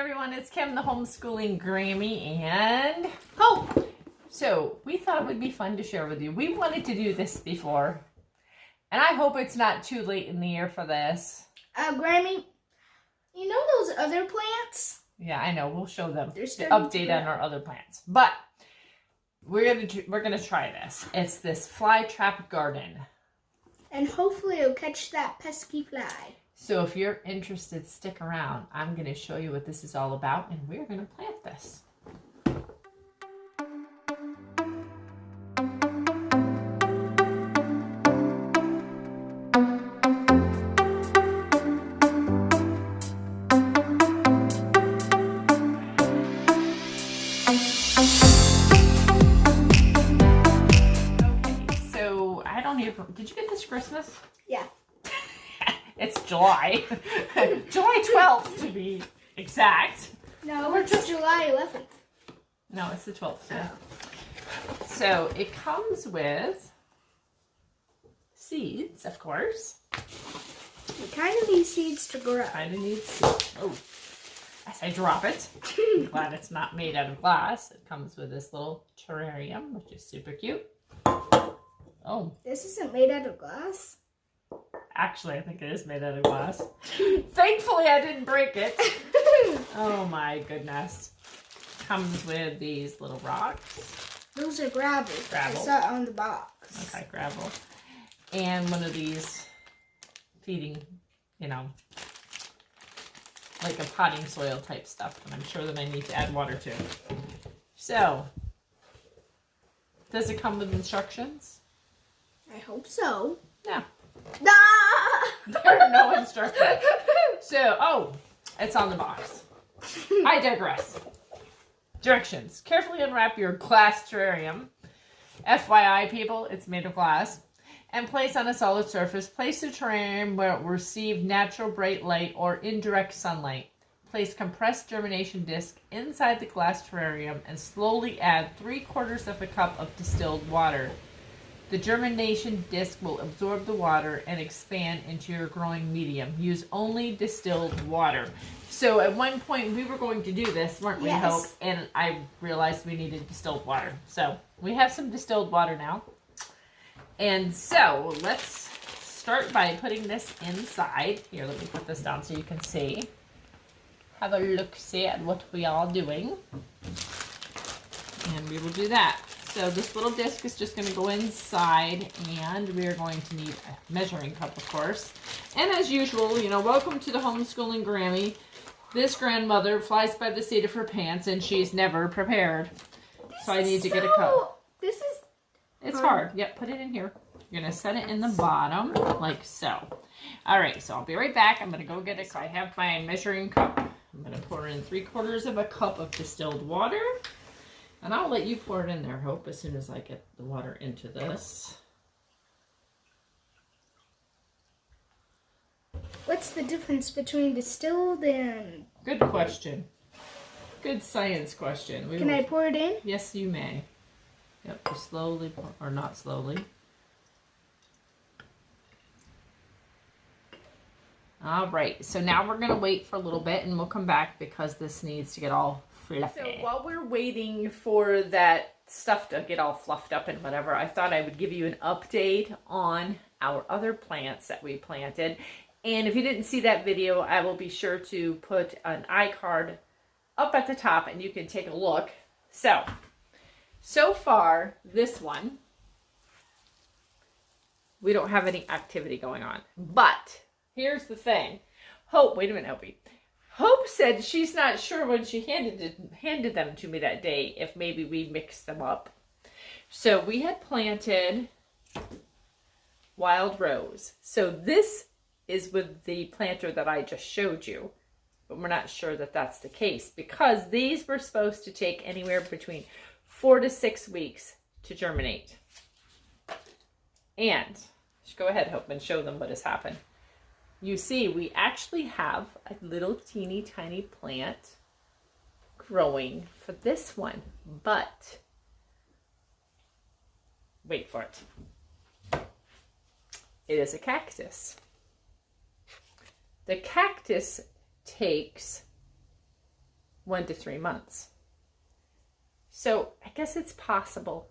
everyone, it's Kim, the homeschooling Grammy, and Hope. So we thought it would be fun to share with you. We wanted to do this before, and I hope it's not too late in the year for this. Grammy, you know those other plants? Yeah, I know. We'll show them the update on our other plants, but we're gonna try this. It's this fly trap garden, and hopefully it'll catch that pesky fly. So if you're interested, stick around. I'm going to show you what this is all about, and we're going to plant this. Okay, so I don't even... Did you get this Christmas? Yeah. It's July. July 12th to be exact. No, it's July 11th. No, it's the 12th. Yeah. So it comes with seeds, of course. We kind of need seeds to grow. Kind of need seeds. Oh, as I drop it. I'm glad it's not made out of glass. It comes with this little terrarium, which is super cute. Oh. This isn't made out of glass? Actually, I think it is made out of glass. Thankfully, I didn't break it. Oh my goodness. Comes with these little rocks. Those are gravel. Gravel. I saw it on the box. Okay, gravel. And one of these feeding, like a potting soil type stuff. And I'm sure that I need to add water to. So, does it come with instructions? I hope so. Yeah. Ah! There are no instructions. So, it's on the box. I digress. Directions. Carefully unwrap your glass terrarium. FYI, people, it's made of glass. And place on a solid surface. Place the terrarium where it will receive natural bright light or indirect sunlight. Place compressed germination disc inside the glass terrarium and slowly add 3/4 of a cup of distilled water. The germination disc will absorb the water and expand into your growing medium. Use only distilled water. So at one point we were going to do this, weren't we, Hope? And I realized we needed distilled water. So we have some distilled water now. And so let's start by putting this inside. Here, let me put this down so you can see. Have a look-see at what we are doing. And we will do that. So this little disc is just going to go inside, and we are going to need a measuring cup, of course. And as usual, welcome to the homeschooling Grammy. This grandmother flies by the seat of her pants, and she's never prepared. So I need to get a cup. It's hard. Yep, put it in here. You're going to set it in the bottom, like so. All right, so I'll be right back. I'm going to go get it. So I have my measuring cup. I'm going to pour in 3/4 of a cup of distilled water. And I'll let you pour it in there, Hope, as soon as I get the water into this. What's the difference between distilled and... Good question. Good science question. Can I pour it in? Yes, you may. Yep, you slowly pour, or not slowly. All right, so now we're going to wait for a little bit, and we'll come back because this needs to get all fluffy. So while we're waiting for that stuff to get all fluffed up and whatever, I thought I would give you an update on our other plants that we planted. And if you didn't see that video, I will be sure to put an iCard up at the top and you can take a look. So far, this one, we don't have any activity going on. But here's the thing. Hope, wait a minute, Opie. Hope said she's not sure when she handed them to me that day if maybe we mixed them up. So we had planted wild rose. So this is with the planter that I just showed you. But we're not sure that that's the case because these were supposed to take anywhere between 4 to 6 weeks to germinate. And go ahead, Hope, and show them what has happened. You see, we actually have a little teeny tiny plant growing for this one, but wait for it. It is a cactus. The cactus takes 1 to 3 months. So I guess it's possible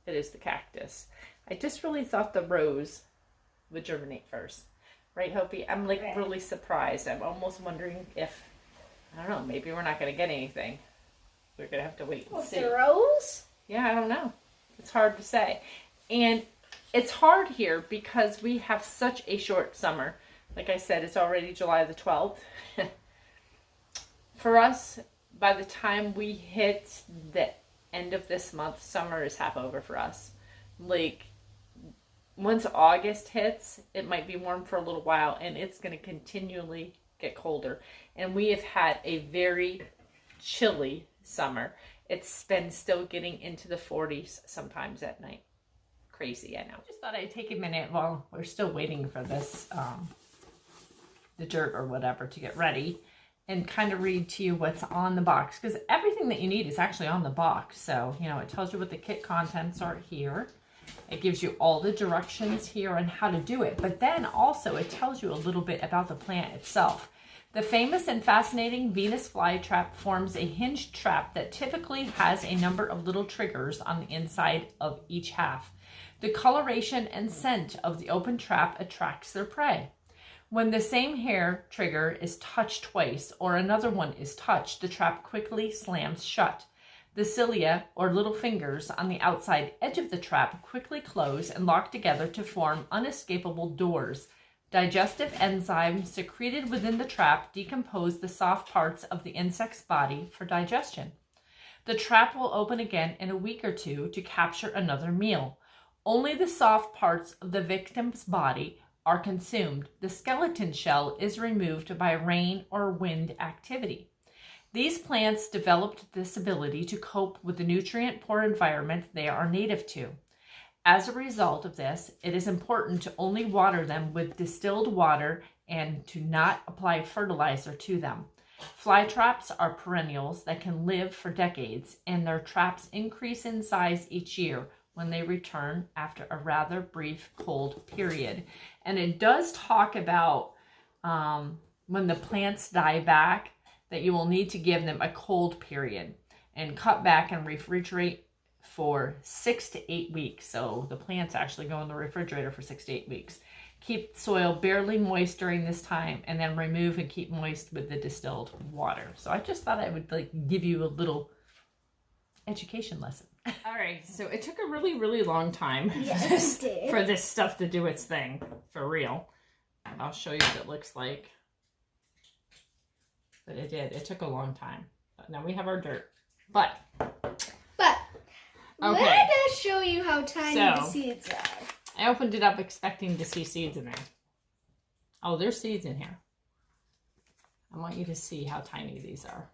it is the cactus. I just really thought the rose would germinate first. Right, Hopi? I'm like really surprised. I'm almost wondering if, I don't know, maybe we're not going to get anything. We're going to have to wait and see. The rose? Yeah, I don't know. It's hard to say. And it's hard here because we have such a short summer. Like I said, it's already July the 12th. For us, by the time we hit the end of this month, summer is half over for us. Like, once August hits, it might be warm for a little while, and it's going to continually get colder. And we have had a very chilly summer. It's been still getting into the 40s sometimes at night. Crazy, I know. Just thought I'd take a minute while we're still waiting for this, the dirt or whatever to get ready, and kind of read to you what's on the box. Because everything that you need is actually on the box. So, you know, it tells you what the kit contents are here. It gives you all the directions here on how to do it. But then also it tells you a little bit about the plant itself. The famous and fascinating Venus flytrap forms a hinged trap that typically has a number of little triggers on the inside of each half. The coloration and scent of the open trap attracts their prey. When the same hair trigger is touched twice or another one is touched, the trap quickly slams shut. The cilia, or little fingers, on the outside edge of the trap quickly close and lock together to form unescapable doors. Digestive enzymes secreted within the trap decompose the soft parts of the insect's body for digestion. The trap will open again in a week or two to capture another meal. Only the soft parts of the victim's body are consumed. The skeleton shell is removed by rain or wind activity. These plants developed this ability to cope with the nutrient-poor environment they are native to. As a result of this, it is important to only water them with distilled water and to not apply fertilizer to them. Fly traps are perennials that can live for decades, and their traps increase in size each year when they return after a rather brief cold period. And it does talk about when the plants die back, that you will need to give them a cold period and cut back and refrigerate for 6 to 8 weeks. So the plants actually go in the refrigerator for 6 to 8 weeks. Keep soil barely moist during this time and then remove and keep moist with the distilled water. So I just thought I would give you a little education lesson. All right, so it took a really, really long time for this stuff to do its thing, for real. I'll show you what it looks like. But it did. It took a long time. But now we have our dirt. But okay. Let us show you how tiny the seeds are. I opened it up expecting to see seeds in there. Oh, there's seeds in here. I want you to see how tiny these are.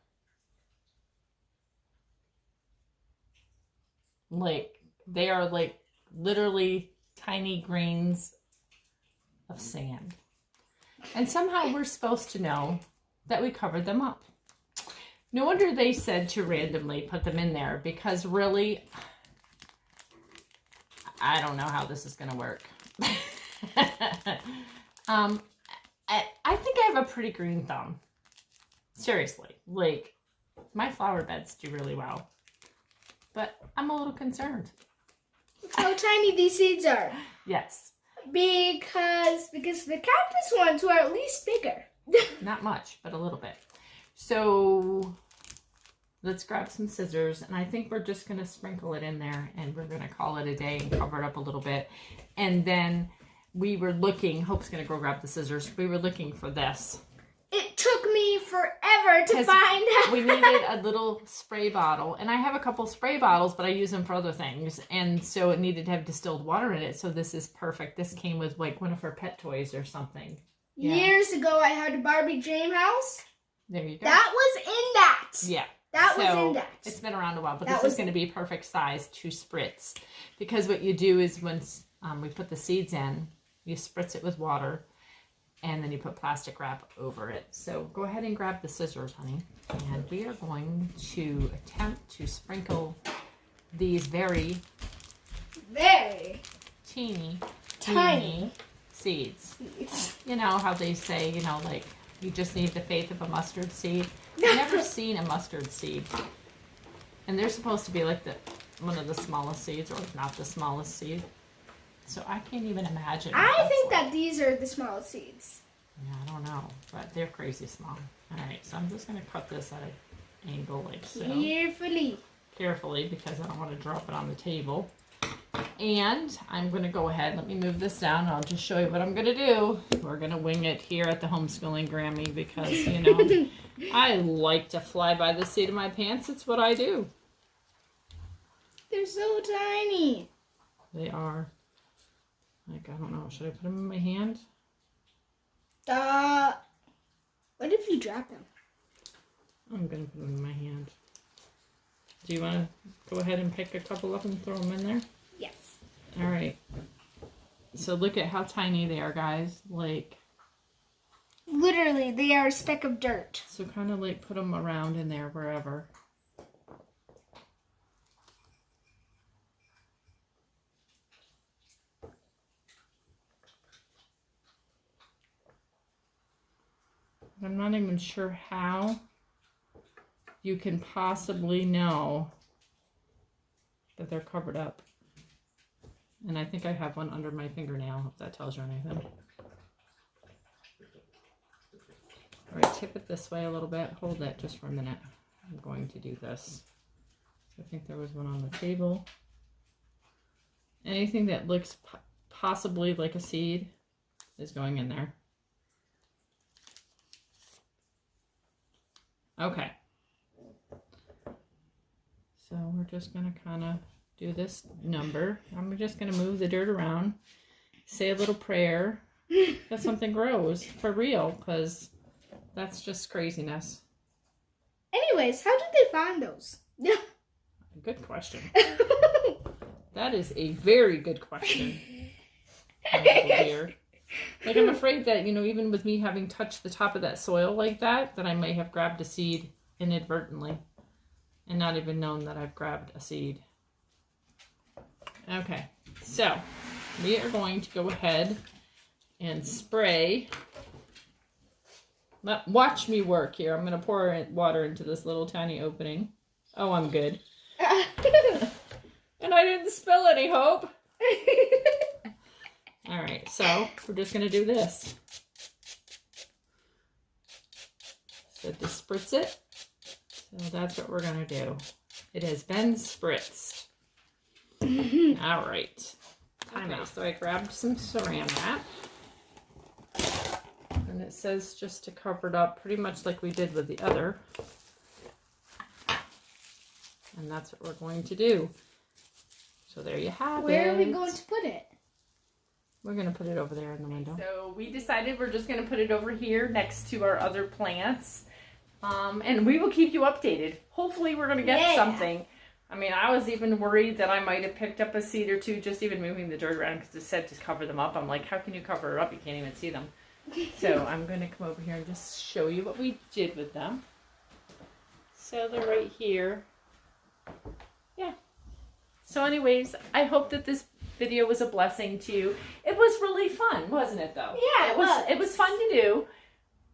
Like, they are like literally tiny grains of sand. And somehow we're supposed to know that we covered them up. No wonder they said to randomly put them in there, because really, I don't know how this is going to work. I think I have a pretty green thumb. Seriously, like, my flower beds do really well, but I'm a little concerned. How tiny these seeds are. Yes. Because the cactus ones were at least bigger. Not much, but a little bit. So let's grab some scissors, and I think we're just going to sprinkle it in there, and we're going to call it a day and cover it up a little bit. And then we were looking, Hope's going to go grab the scissors. We were looking for this. It took me forever to find out. We needed a little spray bottle, and I have a couple spray bottles, but I use them for other things, and so it needed to have distilled water in it. So this is perfect. This came with like one of her pet toys or something. Yeah. Years ago, I had a Barbie dream house. There you go. That was in that. Yeah. That was in that. It's been around a while, but this is going to be perfect size to spritz. Because what you do is once we put the seeds in, you spritz it with water, and then you put plastic wrap over it. So go ahead and grab the scissors, honey. And we are going to attempt to sprinkle these very teeny tiny seeds. You know how they say, you know, like You just need the faith of a mustard seed. I've never seen a mustard seed. And they're supposed to be like one of the smallest seeds, or if not the smallest seed. So I can't even imagine. I think that these are the smallest seeds. Yeah, I don't know, but they're crazy small. All right, so I'm just going to cut this at an angle like so. Carefully, because I don't want to drop it on the table. And I'm going to go ahead, let me move this down, and I'll just show you what I'm going to do. We're going to wing it here at the Homeschooling Grammy because, you know, I like to fly by the seat of my pants. It's what I do. They're so tiny. They are. Like, I don't know. Should I put them in my hand? What if you drop them? I'm going to put them in my hand. Do you want to go ahead and pick a couple up and throw them in there? Yes. All right. So look at how tiny they are, guys. Like, literally, they are a speck of dirt. so kind of like put them around in there wherever. I'm not even sure how you can possibly know that they're covered up. And I think I have one under my fingernail, if that tells you anything. All right, tip it this way a little bit. Hold it just for a minute. I'm going to do this. I think there was one on the table. Anything that looks possibly like a seed is going in there. Okay. So we're just going to kind of do this number. I'm just going to move the dirt around, say a little prayer that something grows for real, because that's just craziness. Anyways, how did they find those? Good question. That is a very good question. Dear. Like, I'm afraid that, you know, even with me having touched the top of that soil like that, that I may have grabbed a seed inadvertently and not even known that I've grabbed a seed. Okay, so we are going to go ahead and spray. Watch me work here. I'm going to pour water into this little tiny opening. Oh, I'm good. And I didn't spill any, Hope. All right, so we're just going to do this. So to spritz it. So that's what we're going to do. It has been spritzed. All right. Time out. So I grabbed some saran wrap. And it says just to cover it up pretty much like we did with the other. And that's what we're going to do. So there you have it. Where are we going to put it? We're going to put it over there in the window. So we decided we're just going to put it over here next to our other plants. And we will keep you updated. Hopefully we're going to get something. I mean, I was even worried that I might have picked up a seed or two just even moving the dirt around because it said to cover them up. I'm like, how can you cover it up? You can't even see them. So I'm going to come over here and just show you what we did with them. So they're right here. Yeah. So anyways, I hope that this video was a blessing to you. It was really fun, wasn't it, though? Yeah, it was. It was fun to do.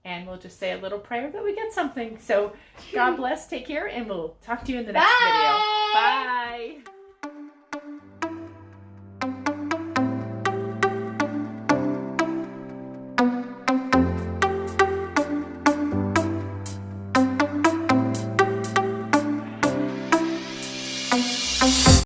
And we'll just say a little prayer that we get something. So God bless, take care, and we'll talk to you in the next video. Bye.